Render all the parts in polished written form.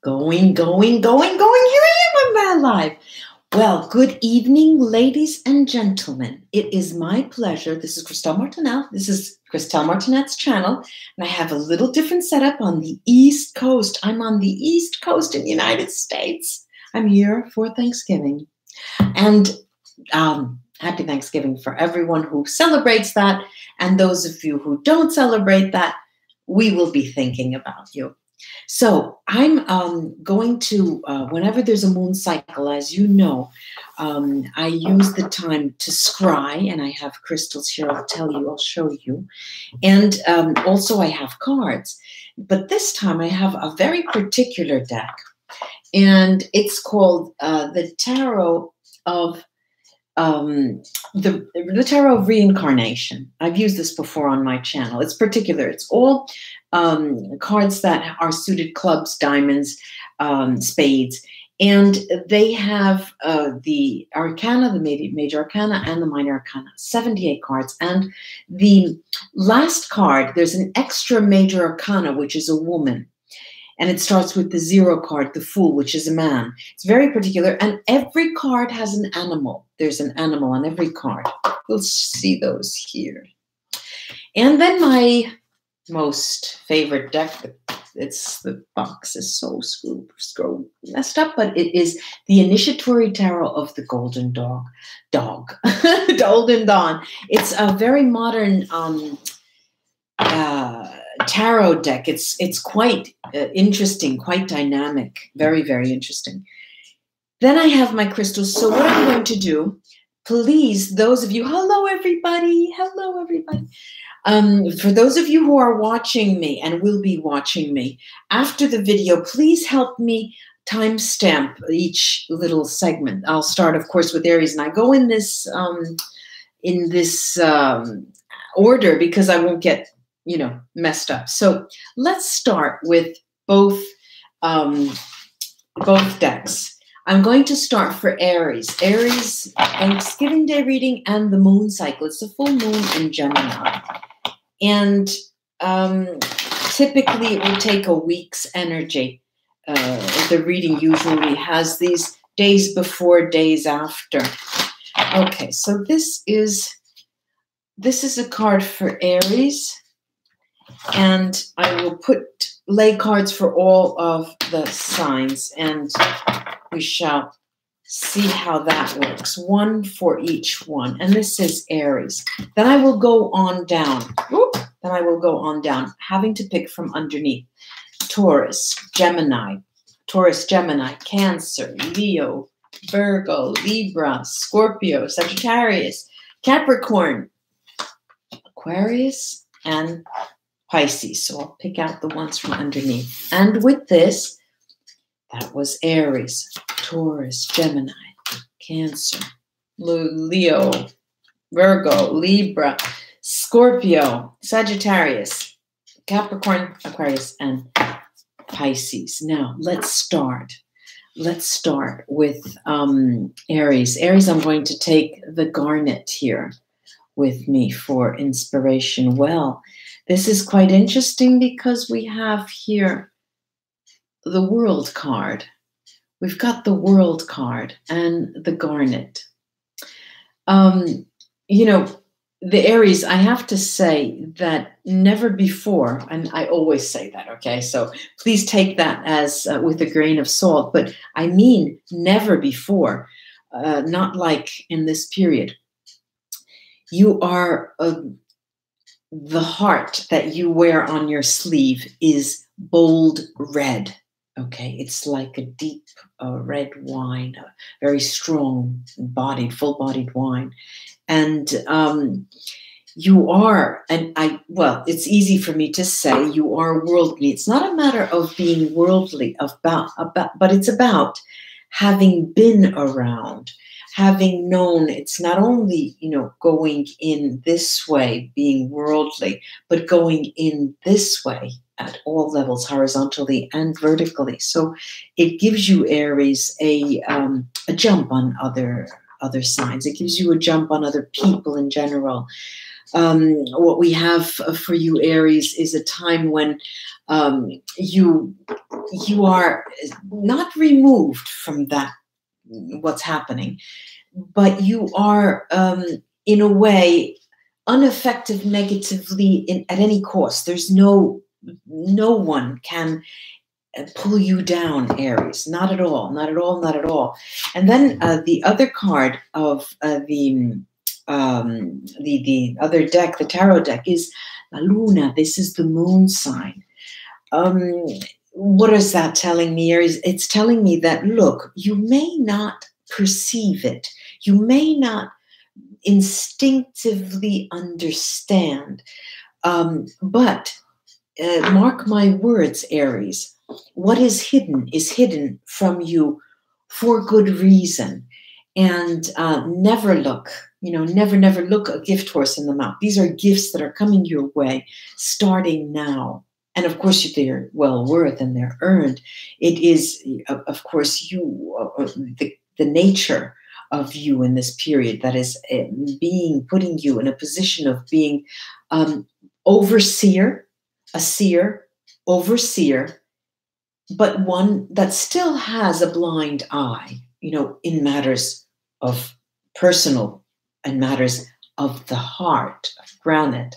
Going. Here I am, I'm live. Well, good evening, ladies and gentlemen. It is my pleasure. This is Christelle Martinette. This is Christelle Martinette's channel, and I have a little different setup on the East Coast. I'm on the East Coast in the United States. I'm here for Thanksgiving. And happy Thanksgiving for everyone who celebrates that. And those of you who don't celebrate that, we will be thinking about you. So I'm going to, whenever there's a moon cycle, as you know, I use the time to scry, and I have crystals here. I'll show you. And also I have cards. But this time I have a very particular deck, and it's called the Tarot of the Tarot of Reincarnation. I've used this before on my channel. It's particular. It's all cards that are suited clubs, diamonds, spades, and they have the arcana, the major arcana, and the minor arcana, 78 cards. And the last card, there's an extra major arcana, which is a woman. And it starts with the 0 card, the Fool, which is a man. It's very particular. And every card has an animal. There's an animal on every card. We'll see those here. And then my most favorite deck, the box is so messed up, but it is the Initiatory Tarot of the Golden Golden Dawn. It's a very modern tarot deck. It's quite interesting, quite dynamic, very, very interesting. Then I have my crystals. So what I'm going to do, please, those of you, hello everybody. For those of you who are watching me and will be watching me after the video, please help me timestamp each little segment. I'll start, of course, with Aries, and I go in this order because I won't get messed up. So let's start with both decks. I'm going to start for Aries. Aries, Thanksgiving Day reading and the moon cycle. It's a full moon in Gemini. And typically it will take a week's energy. The reading usually has these days before, days after. Okay, so this is a card for Aries. And I will lay cards for all of the signs, and we shall see how that works. One for each one. And this is Aries. Then I will go on down. Having to pick from underneath. Taurus, Gemini, Cancer, Leo, Virgo, Libra, Scorpio, Sagittarius, Capricorn, Aquarius, and Pisces. So I'll pick out the ones from underneath. And with this, that was Aries, Taurus, Gemini, Cancer, Leo, Virgo, Libra, Scorpio, Sagittarius, Capricorn, Aquarius, and Pisces. Now, let's start. Let's start with Aries. Aries, I'm going to take the garnet here with me for inspiration. Well, this is quite interesting because we have here the World card. We've got the World card and the garnet. The Aries, I have to say that never before, and I always say that, okay? So please take that as with a grain of salt, but I mean never before, not like in this period. You are the heart that you wear on your sleeve is bold red, okay? It's like a deep red wine, a very strong-bodied, full-bodied wine. And you are, well, it's easy for me to say you are worldly. It's not a matter of being worldly, but it's about having been around, having known. It's not only, going in this way, being worldly, but going in this way at all levels, horizontally and vertically. So it gives you, Aries, a jump on other signs. It gives you a jump on other people in general. What we have for you, Aries, is a time when you are not removed from that, what's happening, but you are, in a way, unaffected negatively at any cost. There's no one can pull you down, Aries. Not at all, not at all, not at all. And then the other card of the other deck, the tarot deck, is La Luna. This is the moon sign. What is that telling me, Aries? It's telling me that, look, you may not perceive it. You may not instinctively understand. But mark my words, Aries, what is hidden from you for good reason. And never look, never look a gift horse in the mouth. These are gifts that are coming your way starting now. And of course, they're well worth and they're earned. It is, of course, the nature of you in this period that is putting you in a position of being overseer, a seer, overseer, but one that still has a blind eye, in matters of personal and matters of the heart, of garnet,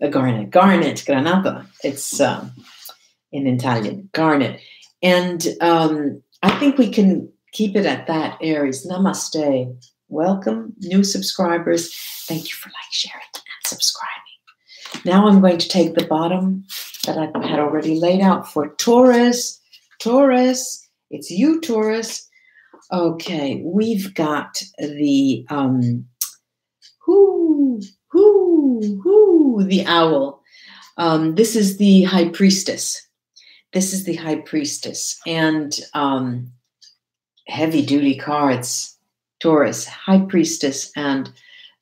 granata. It's in Italian, garnet. And I think we can keep it at that, Aries. Namaste. Welcome, new subscribers. Thank you for sharing, and subscribing. Now I'm going to take the bottom that I had already laid out for Taurus. Taurus, it's you, Taurus. Okay, we've got the the owl. This is the high priestess. This is the high priestess. And heavy-duty cards, Taurus, high priestess, and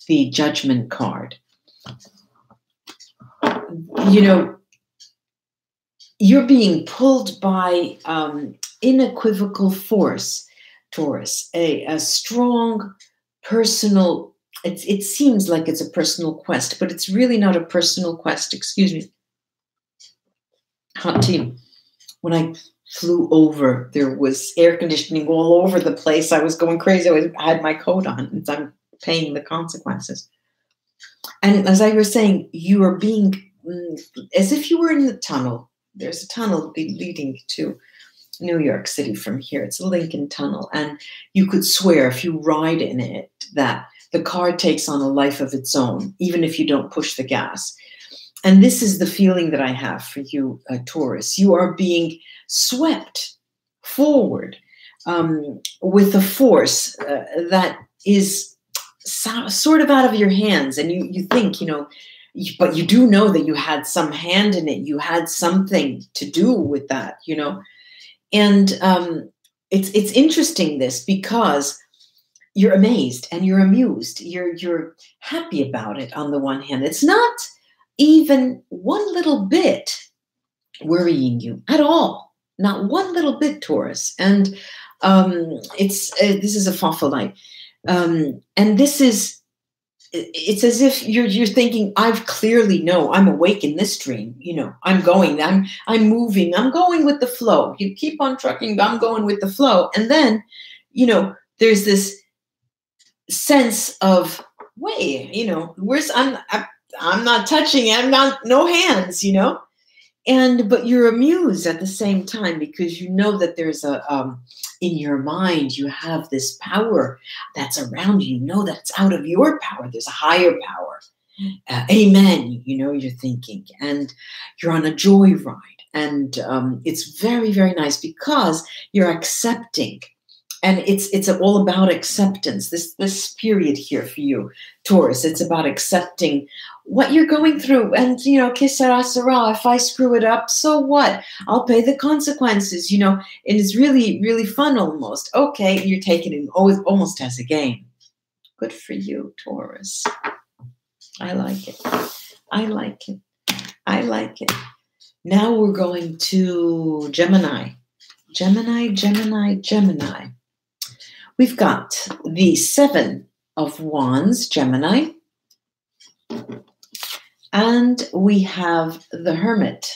the judgment card. You're being pulled by unequivocal force, Taurus, a strong personal, it seems like it's a personal quest, but it's really not a personal quest. Excuse me. Hot tea. When I flew over, there was air conditioning all over the place. I was going crazy. I had my coat on, and I'm paying the consequences. And as I was saying, you are being, as if you were in the tunnel. There's a tunnel leading to New York City from here. It's a Lincoln Tunnel. And you could swear, if you ride in it, that the car takes on a life of its own, even if you don't push the gas. And this is the feeling that I have for you, Taurus. You are being swept forward with a force that is sort of out of your hands. And you think, but you do know that you had some hand in it. You had something to do with that, And it's interesting, this, because you're amazed and you're amused. You're happy about it on the one hand. It's not even one little bit worrying you at all. Not one little bit, Taurus. And this is a fopholite. And it's as if you're thinking, I clearly know I'm awake in this dream. I'm moving, I'm going with the flow. You keep on trucking, I'm going with the flow. And then, there's this sense of, wait, I'm not touching, no hands, but you're amused at the same time, because that there's in your mind, you have this power that's around you. That it's out of your power. There's a higher power. Amen. You're thinking, and you're on a joyride, and it's very, very nice because you're accepting. And it's all about acceptance. This period here for you, Taurus, it's about accepting what you're going through. And, que sera, sera. If I screw it up, so what? I'll pay the consequences, And it's really, really fun almost. Okay, you're taking it almost as a game. Good for you, Taurus. I like it. I like it. I like it. Now we're going to Gemini. Gemini. We've got the 7 of Wands, Gemini. And we have the Hermit.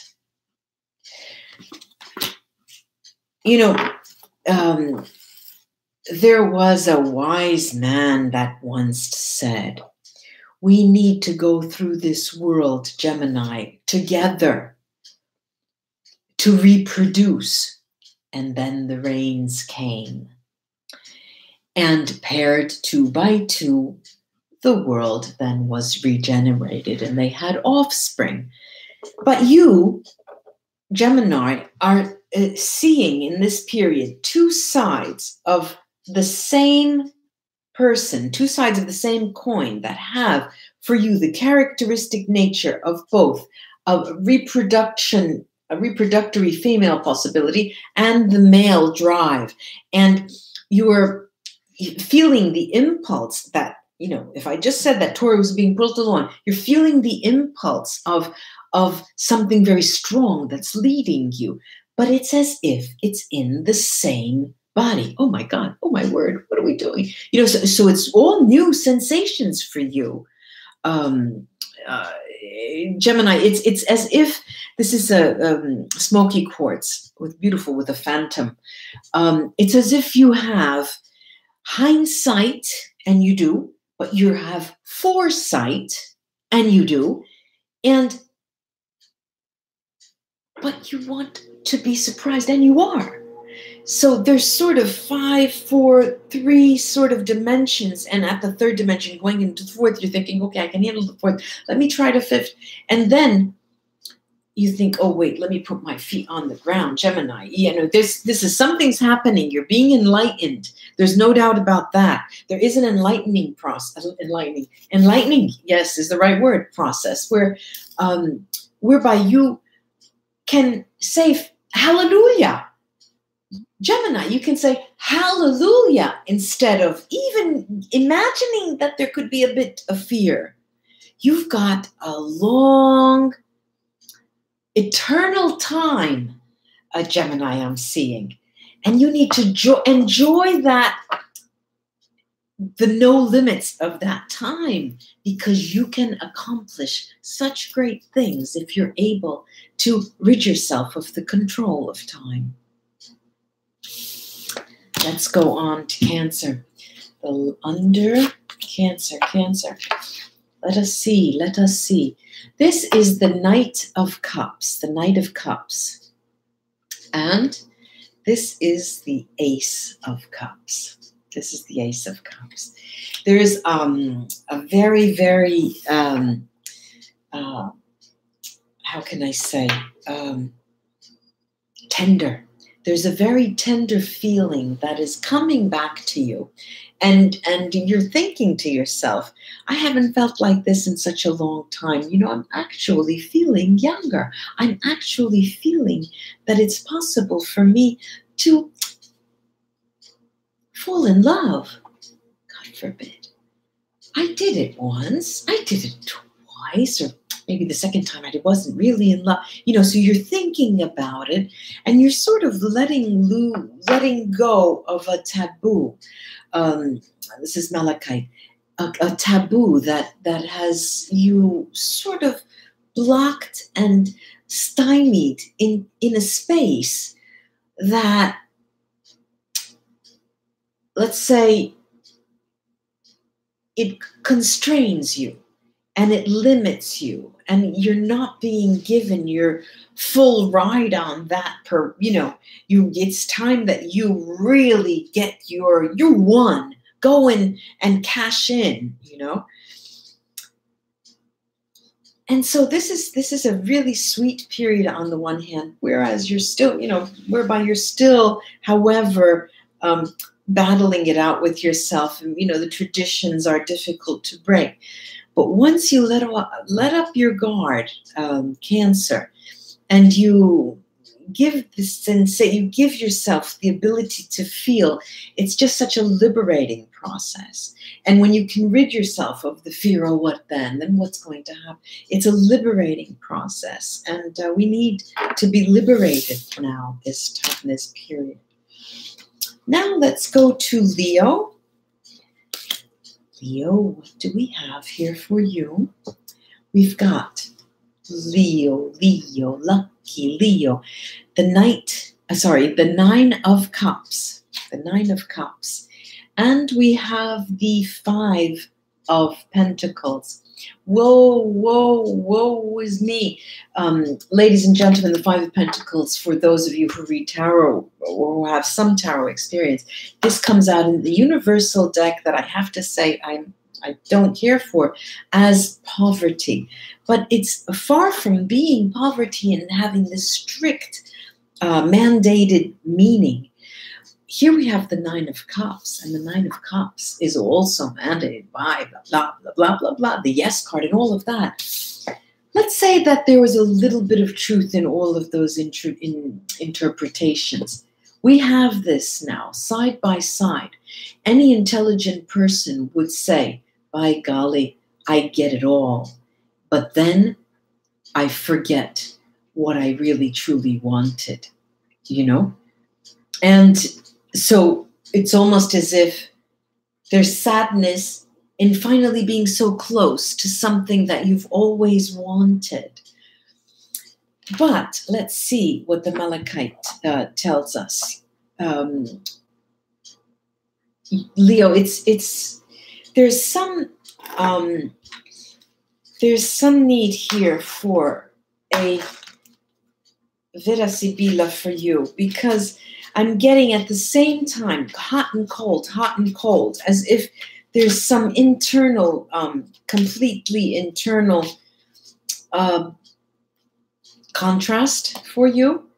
You know, there was a wise man that once said, we need to go through this world, Gemini, together to reproduce. And then the rains came. And paired 2 by 2, the world then was regenerated and they had offspring. But you, Gemini, are seeing in this period 2 sides of the same person, 2 sides of the same coin that have for you the characteristic nature of both of reproduction, a reproductory female possibility, and the male drive. And you are feeling the impulse that, you know, if I just said that Taurus was being pulled along, you're feeling the impulse of something very strong that's leading you. But it's as if it's in the same body. Oh my God, oh my word, what are we doing? You know, so it's all new sensations for you. Gemini, it's as if this is a smoky quartz with a phantom. It's as if you have hindsight, and you do, but you have foresight, and you do, but you want to be surprised, and you are. So there's sort of 5, 4, 3 sort of dimensions. And at the 3rd dimension, going into the 4th, you're thinking, okay, I can handle the 4th. Let me try the 5th. And then you think, oh, wait, let me put my feet on the ground. Gemini, you know, this is something's happening. You're being enlightened. There's no doubt about that. There is an enlightening process. Enlightening, yes, is the right word, process, whereby you can say, hallelujah. Gemini, you can say hallelujah instead of even imagining that there could be a bit of fear. You've got a long, eternal time, Gemini, I'm seeing. And you need to enjoy that, the no limits of that time, because you can accomplish such great things if you're able to rid yourself of the control of time. Let's go on to Cancer. Under Cancer. Let us see. This is the Knight of Cups, And this is the Ace of Cups. There is a very, very, how can I say, tender. There's a very tender feeling that is coming back to you. And you're thinking to yourself, I haven't felt like this in such a long time. You know, I'm actually feeling younger. I'm actually feeling that it's possible for me to fall in love. God forbid. I did it once. I did it twice, or maybe the second time I wasn't really in love. You know, so you're thinking about it and you're sort of letting go of a taboo. This is Malachite, a taboo that has you sort of blocked and stymied in a space that, let's say, it constrains you and it limits you, and you're not being given your full ride on that it's time that you really get your one, go in and cash in, you know. And so this is a really sweet period on the one hand, whereas you're still, whereby you're still, however, battling it out with yourself, and the traditions are difficult to break. But once you let up your guard, Cancer, and you give you give yourself the ability to feel, it's just such a liberating process. And when you can rid yourself of the fear, oh, what then? Then what's going to happen? It's a liberating process, and we need to be liberated now this period. Now let's go to Leo. Leo, what do we have here for you? we've got Leo, Leo, lucky Leo. The Nine of Cups. The Nine of Cups. And we have the Five of Pentacles. Whoa, whoa, whoa is me. Ladies and gentlemen, the Five of Pentacles, for those of you who read tarot or who have some tarot experience, this comes out in the universal deck that I have to say I don't care for as poverty. But it's far from being poverty and having this strict mandated meaning. Here we have the Nine of Cups, and the Nine of Cups is also mandated by blah, blah, blah, blah, blah, the yes card and all of that. Let's say that there was a little bit of truth in all of those interpretations. We have this now, side by side. Any intelligent person would say, by golly, I get it all. But then I forget what I really, truly wanted, you know? And so it's almost as if there's sadness in finally being so close to something that you've always wanted. But let's see what the Malachite tells us. Leo, there's some need here for a Vera Sibilla for you, because I'm getting at the same time hot and cold, as if there's some internal, completely internal contrast for you.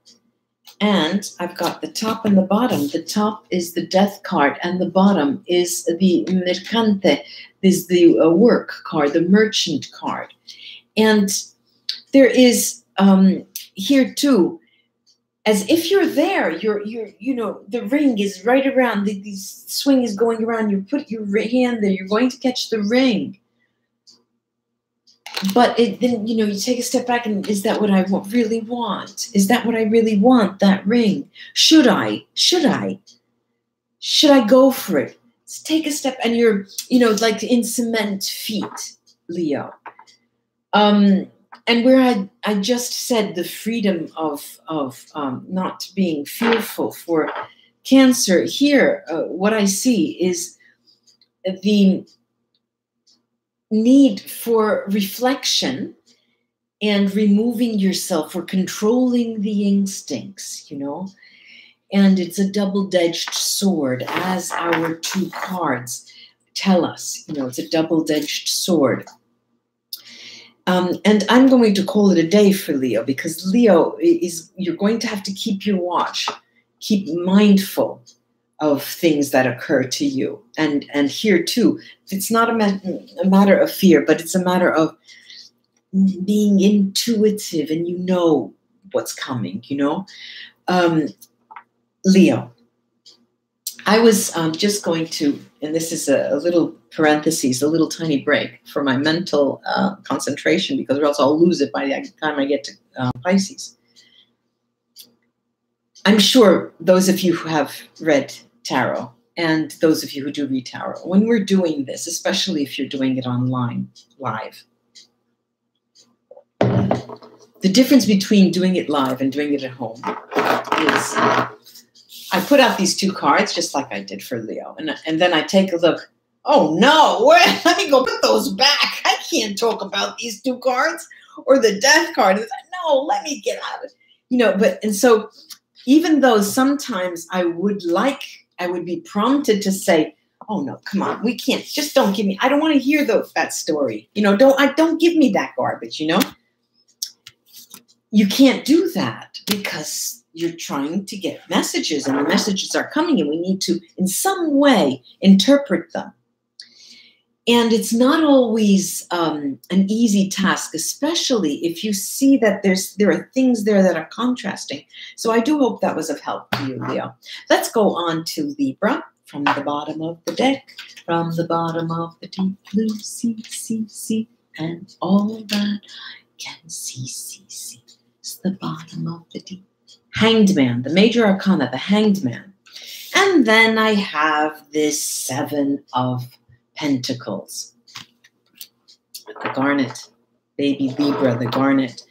And I've got the top and the bottom. The top is the death card, and the bottom is the mercante, is the work card, the merchant card. And there is here too, as if you're there, you know, the ring is right around, the swing is going around, you put your hand there, you're going to catch the ring. But then, you know, you take a step back and, is that what I really want? Is that what I really want, that ring? Should I go for it? Let's take a step, and you're, you know, like in cement feet, Leo. And where I just said the freedom of not being fearful for Cancer, here what I see is the need for reflection and removing yourself or controlling the instincts, you know. And it's a double-edged sword, as our two cards tell us. You know, it's a double-edged sword. And I'm going to call it a day for Leo, because Leo you're going to have to keep your watch, keep mindful of things that occur to you. And here too, it's not a matter of fear, but it's a matter of being intuitive, and you know what's coming, you know. Leo, I was just going to, and this is a little parentheses, a little tiny break for my mental concentration, because or else I'll lose it by the time I get to Pisces. I'm sure those of you who have read tarot, and those of you who do read tarot, when we're doing this, especially if you're doing it online, live, the difference between doing it live and doing it at home is I put out these two cards just like I did for Leo, and then I take a look. Oh no, let me go put those back. I can't talk about these two cards or the death card. No, let me get out of it. You know, and so even though sometimes I would be prompted to say, oh no, come on, we can't, just don't give me, I don't want to hear that story. You know, don't give me that garbage, you know. You can't do that because you're trying to get messages, and the messages are coming, and we need to, in some way, interpret them. And it's not always an easy task, especially if you see that there are things there that are contrasting. So I do hope that was of help to you, Leo. Let's go on to Libra, from the bottom of the deck, from the bottom of the deep blue sea, and all that I can see. It's the bottom of the deep. Hanged Man, the major arcana, the Hanged Man. And then I have this Seven of Pentacles, the Garnet. baby Libra, the garnet.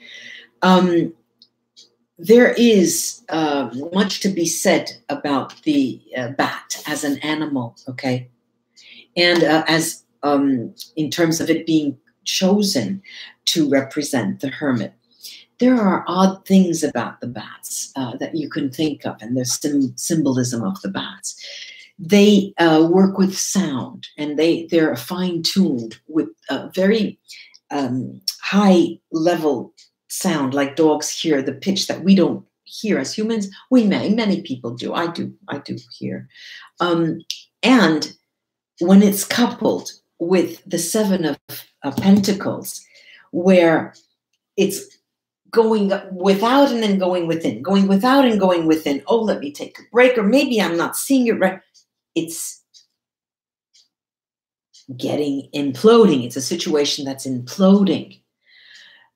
There is much to be said about the bat as an animal, okay? And as in terms of it being chosen to represent the hermit. There are odd things about the bats that you can think of, and there's symbolism of the bats. They work with sound, and they're fine-tuned with very high level sound, like dogs hear the pitch that we don't hear as humans. Many people do. I do hear. And when it's coupled with the Seven of Pentacles, where it's going without and then going within, going without and going within. Oh, let me take a break, or maybe I'm not seeing it right. It's imploding. It's a situation that's imploding.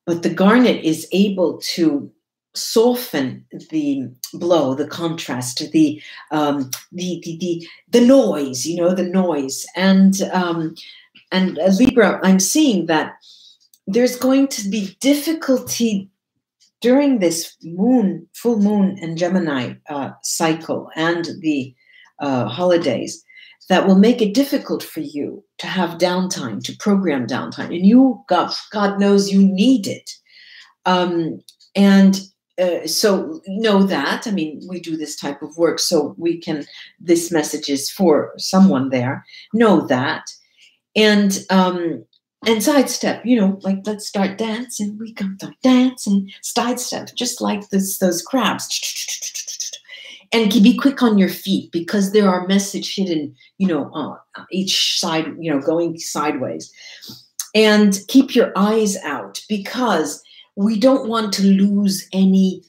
But the garnet is able to soften the blow, the contrast, the noise, the noise. And Libra, I'm seeing that there's going to be difficulty during this full moon and Gemini cycle and the holidays that will make it difficult for you to have downtime, to program downtime. And God knows you need it. So know that. I mean, we do this type of work, so this message is for someone there. Know that. And sidestep, like let's start dancing. We can start dancing, sidestep, just like those crabs. And be quick on your feet, because there are message hidden, each side, going sideways. And keep your eyes out, because we don't want to lose any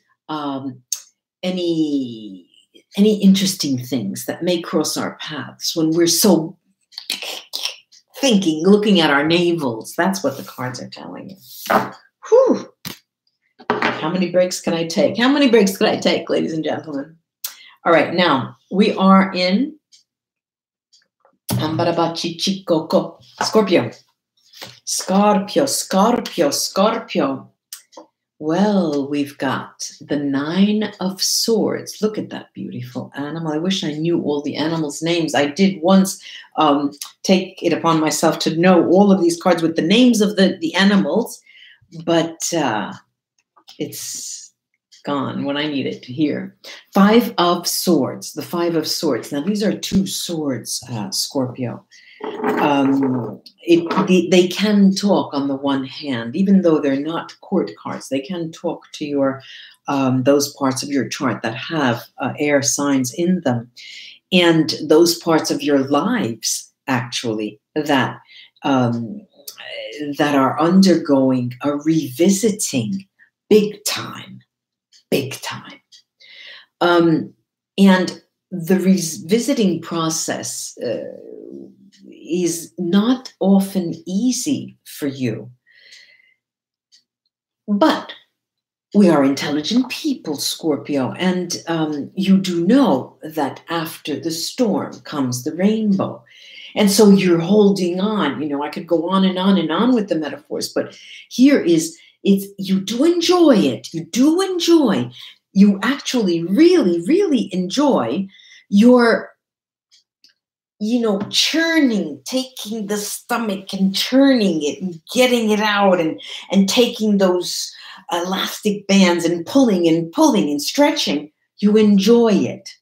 interesting things that may cross our paths when we're so looking at our navels. That's what the cards are telling you. Whew. How many breaks can I take? How many breaks could I take, ladies and gentlemen? All right, now we are in Scorpio. Scorpio. Well, we've got the Nine of Swords. Look at that beautiful animal. I wish I knew all the animals' names. I did once take it upon myself to know all of these cards with the names of the animals, but it's gone when I need it here. Five of Swords, the Five of Swords. Now, these are two swords, Scorpio. They can talk on the one hand, even though they're not court cards. They can talk to your those parts of your chart that have air signs in them, and those parts of your lives actually that are undergoing a revisiting big time. And the revisiting process is not often easy for you. But we are intelligent people, Scorpio, and you do know that after the storm comes the rainbow. And so you're holding on. I could go on and on and on with the metaphors, but here you do enjoy it. You do enjoy. You actually really, really enjoy your churning, taking the stomach and churning it and getting it out and taking those elastic bands and pulling and stretching. You enjoy it.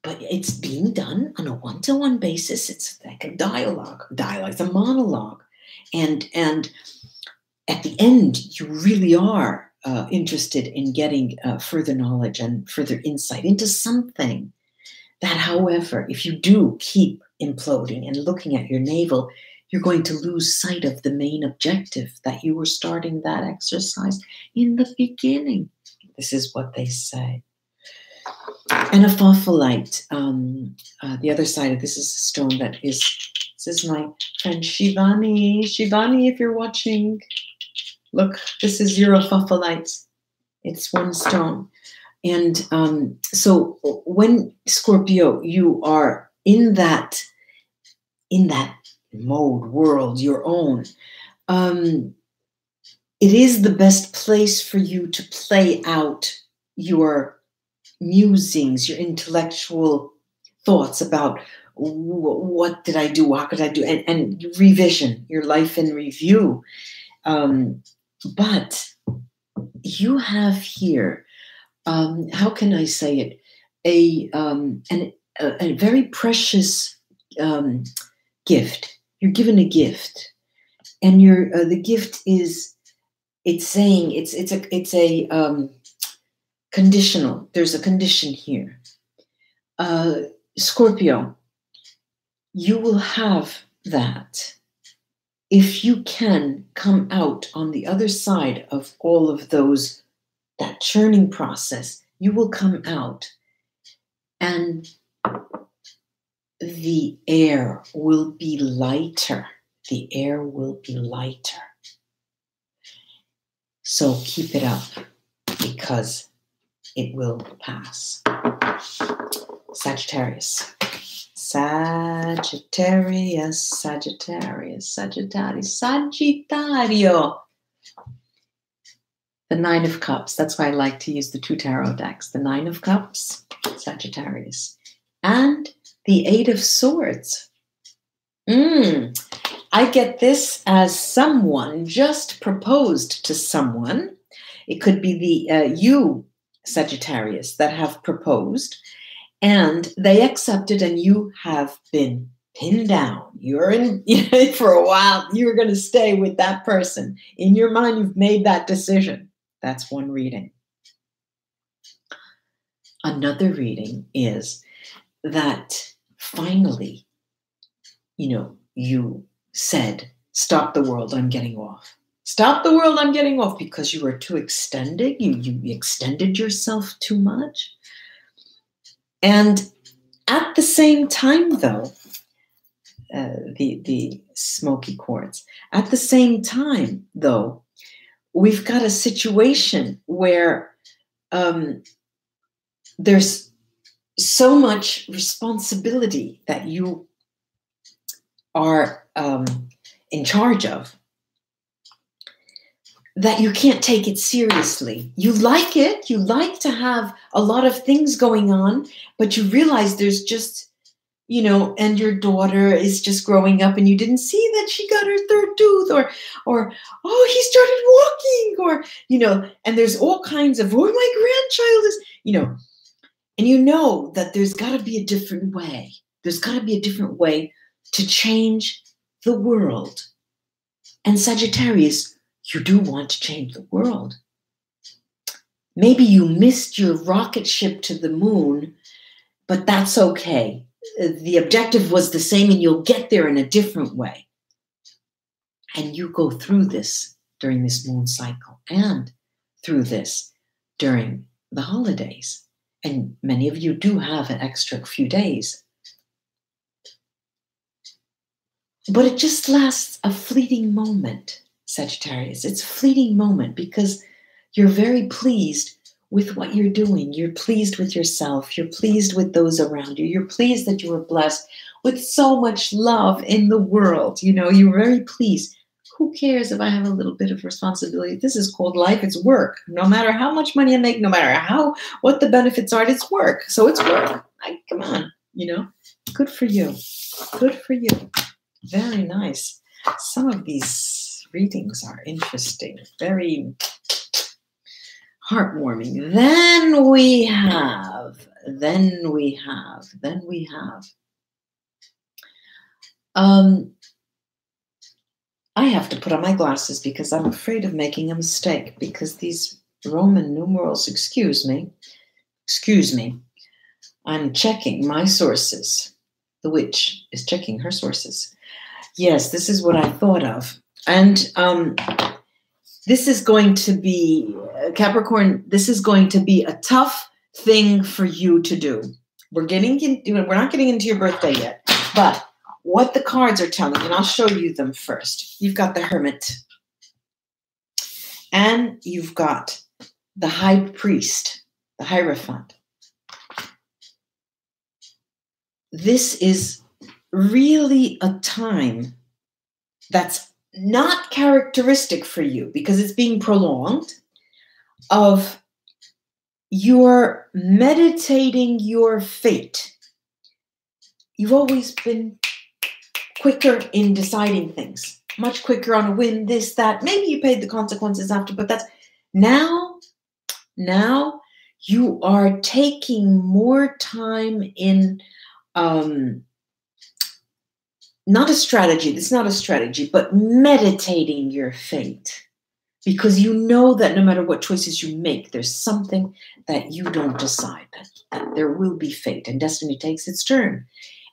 But it's being done on a one-to-one basis. It's like a dialogue. Dialogue is a monologue. And at the end, you really are interested in getting further knowledge and further insight into something. That, however, if you do keep imploding and looking at your navel, you're going to lose sight of the main objective that you were starting that exercise in the beginning. This is what they say. And a phospholite, the other side of this is a stone this is my friend Shivani. Shivani, if you're watching, look, this is Europopholite. It's one stone. And so when Scorpio, you are in that mode, world, your own, It is the best place for you to play out your musings, your intellectual thoughts about what did I do, how could I do, and revision, your life in review. But you have here, how can I say it, a very precious gift. You're given a gift, and the gift is, it's saying it's a conditional. There's a condition here. Scorpio, you will have that if you can come out on the other side of all of those, that churning process. You will come out, and the air will be lighter. The air will be lighter. So keep it up, because it will pass. Sagittarius. Sagittarius, Sagittarius, Sagittarius, Sagittario. The Nine of Cups. That's why I like to use the two tarot decks. The Nine of Cups, Sagittarius. And the Eight of Swords. I get this as someone just proposed to someone. It could be the you, Sagittarius, that have proposed, and they accepted, and you have been pinned down. You're in for a while. You're going to stay with that person. In your mind, you've made that decision. That's one reading. Another reading is that finally, you said, stop the world, I'm getting off. Stop the world, I'm getting off, because you were too extended. You extended yourself too much. And at the same time, though, the smoky quartz, at the same time, though, we've got a situation where there's so much responsibility that you are in charge of, that you can't take it seriously. You like it. You like to have a lot of things going on, but you realize there's just, and your daughter is just growing up, and you didn't see that she got her third tooth, or oh, he started walking, or, and there's all kinds of, oh, my grandchild is, and that there's got to be a different way. There's got to be a different way to change the world. And Sagittarius, you do want to change the world. Maybe you missed your rocket ship to the moon, but that's okay. The objective was the same, and you'll get there in a different way. And you go through this during this moon cycle, and through this during the holidays. And many of you do have an extra few days. But it just lasts a fleeting moment, Sagittarius. It's a fleeting moment, because you're very pleased with what you're doing. You're pleased with yourself. You're pleased with those around you. You're pleased that you were blessed with so much love in the world. You're very pleased. Who cares if I have a little bit of responsibility? This is called life. It's work. No matter how much money I make, no matter what the benefits are, it's work. So it's work. Come on, good for you. Good for you. Very nice. Some of these readings are interesting, very heartwarming. Then we have. I have to put on my glasses because I'm afraid of making a mistake, because these Roman numerals, excuse me, I'm checking my sources. The witch is checking her sources. Yes, this is what I thought of. And this is going to be, Capricorn, this is going to be a tough thing for you to do. We're not getting into your birthday yet, but what the cards are telling, and I'll show you them first. You've got the Hermit, and you've got the High Priest, the Hierophant. This is really a time that's not characteristic for you because it's being prolonged, of you're meditating your fate. You've always been quicker in deciding things, much quicker on a whim, this, that. Maybe you paid the consequences after, but that's now you are taking more time in not a strategy, it's not a strategy, but meditating your fate. Because you know that no matter what choices you make, there's something that you don't decide, that there will be fate and destiny takes its turn.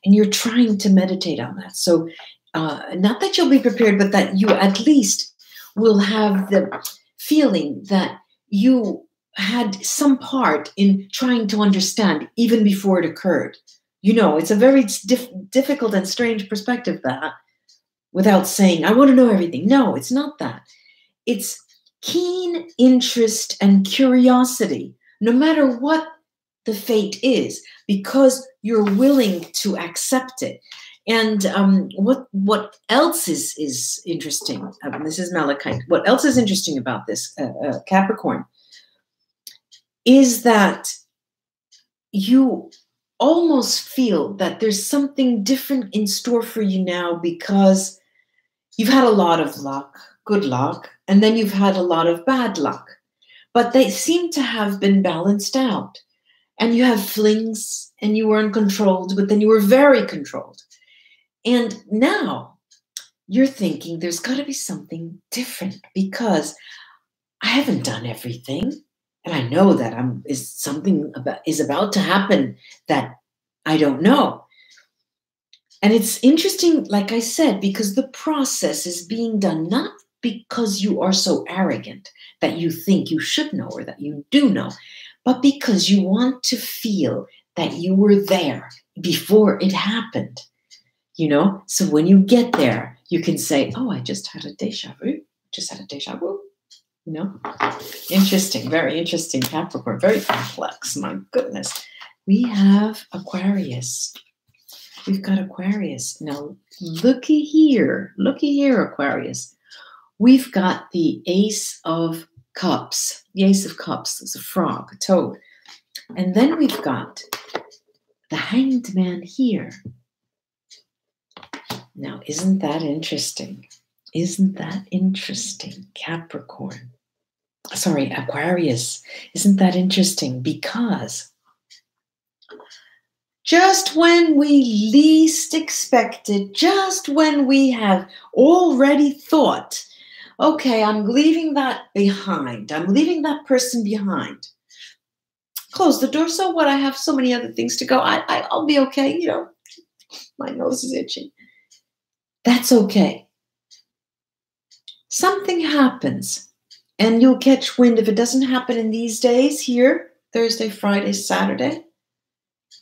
And you're trying to meditate on that. So not that you'll be prepared, but that you at least will have the feeling that you had some part in trying to understand even before it occurred. You know, it's a very difficult and strange perspective, that, without saying, I want to know everything. No, it's not that. It's keen interest and curiosity, no matter what the fate is, because you're willing to accept it. And what else is interesting? This is Malachite. What else is interesting about this, Capricorn, is that you almost feel that there's something different in store for you now, because you've had a lot of luck, good luck, and then you've had a lot of bad luck. But they seem to have been balanced out. And you have flings, and you weren't controlled, but then you were very controlled. And now you're thinking there's got to be something different, because I haven't done everything. And I know that something is about to happen that I don't know. And it's interesting, like I said, because the process is being done not because you are so arrogant that you think you should know or that you do know, but because you want to feel that you were there before it happened. You know, so when you get there, you can say, oh, I just had a déjà vu. Just had a déjà vu. You know, interesting, very interesting, Capricorn, very complex. My goodness. We have Aquarius. We've got Aquarius. Now, looky here, Aquarius. We've got the Ace of Cups. The Ace of Cups is a frog, a toad. And then we've got the Hanged Man here. Now, isn't that interesting? Isn't that interesting, Capricorn? Sorry, Aquarius. Isn't that interesting? Because just when we least expect it, just when we have already thought, okay, I'm leaving that behind. I'm leaving that person behind. Close the door. So what? I have so many other things to go. I'll be okay. You know, my nose is itching. That's okay. Something happens, and you'll catch wind. If it doesn't happen in these days here, Thursday, Friday, Saturday,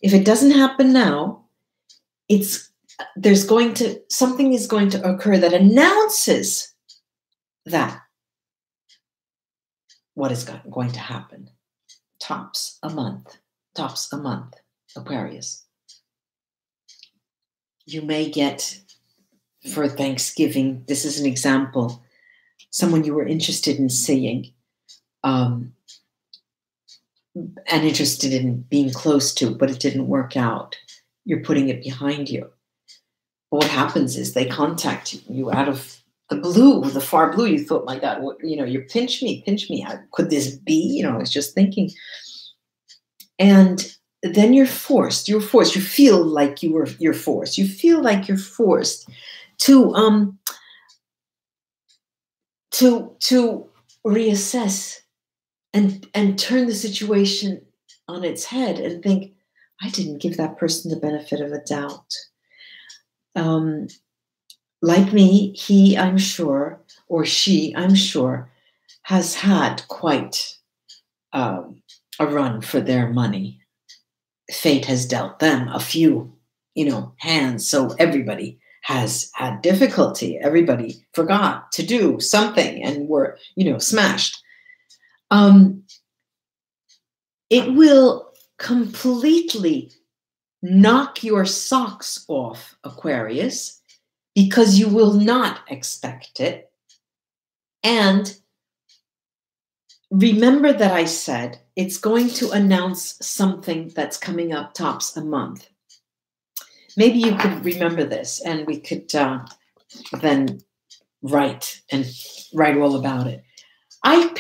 if it doesn't happen now, something is going to occur that announces that what is going to happen. Tops a month, Aquarius. You may get, for Thanksgiving, this is an example, someone you were interested in seeing and interested in being close to, but it didn't work out. You're putting it behind you. But what happens is they contact you out of the blue, the far blue. You thought, my God, you pinch me. Could this be? You know, I was just thinking. And then you're forced. You feel like you're forced. You feel like you're forced to reassess and turn the situation on its head and think, I didn't give that person the benefit of a doubt. Like me, he, I'm sure, or she, I'm sure, has had quite a run for their money. Fate has dealt them a few, hands. So everybody has had difficulty. Everybody forgot to do something and were, smashed. It will completely knock your socks off, Aquarius, because you will not expect it. And remember that I said it's going to announce something that's coming up tops a month. Maybe you could remember this, and we could then write all about it. I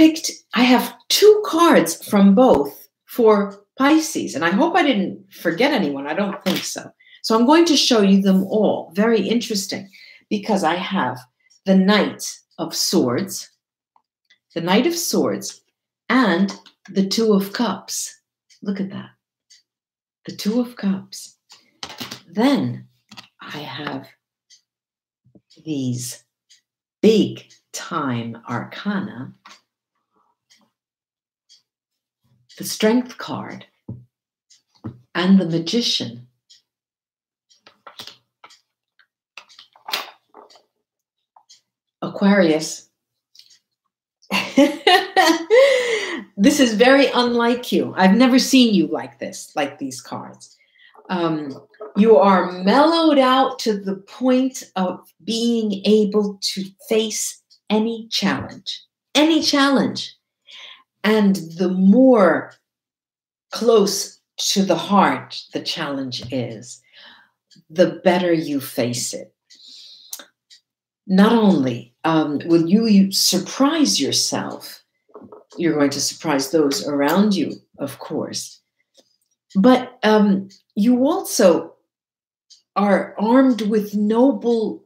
have 2 cards from both for Pisces, and I hope I didn't forget anyone. I don't think so. So I'm going to show you them all. Very interesting, because I have the Knight of Swords, and the 2 of Cups. Look at that. The 2 of Cups. Then I have these big time arcana, the Strength card, and the Magician. Aquarius. This is very unlike you. I've never seen you like this, like these cards. You are mellowed out to the point of being able to face any challenge. And the more close to the heart the challenge is, the better you face it. Not only will you surprise yourself, you're going to surprise those around you, of course, but you also are armed with noble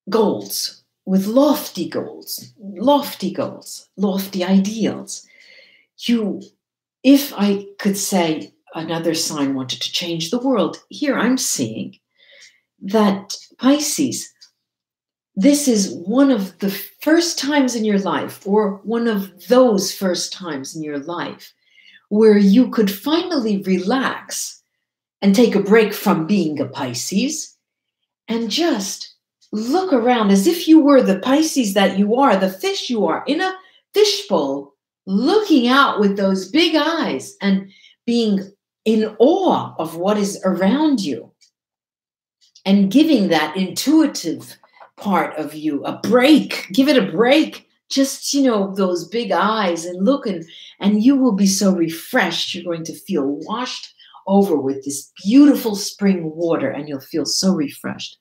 goals, with lofty goals, lofty ideals. If I could say another sign wanted to change the world, here I'm seeing that Pisces, this is one of the first times in your life, or one of those first times in your life, where you could finally relax and take a break from being a Pisces and just look around as if you were the Pisces that you are, the fish you are, in a fishbowl, looking out with those big eyes and being in awe of what is around you, and giving that intuitive part of you a break. Give it a break. Just, those big eyes, and look, and you will be so refreshed. You're going to feel washed over with this beautiful spring water, and you'll feel so refreshed.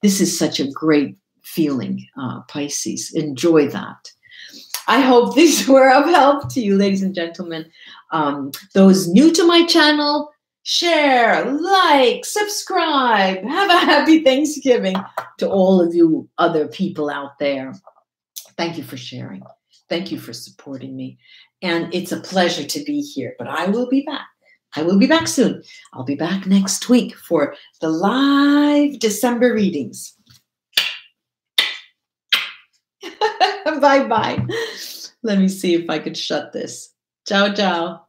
This is such a great feeling, Pisces. Enjoy that. I hope these were of help to you, ladies and gentlemen. Those new to my channel, share, like, subscribe. Have a happy Thanksgiving to all of you other people out there. Thank you for sharing. Thank you for supporting me. And it's a pleasure to be here, but I will be back. I will be back soon. I'll be back next week for the live December readings. Bye-bye. Let me see if I could shut this. Ciao, ciao.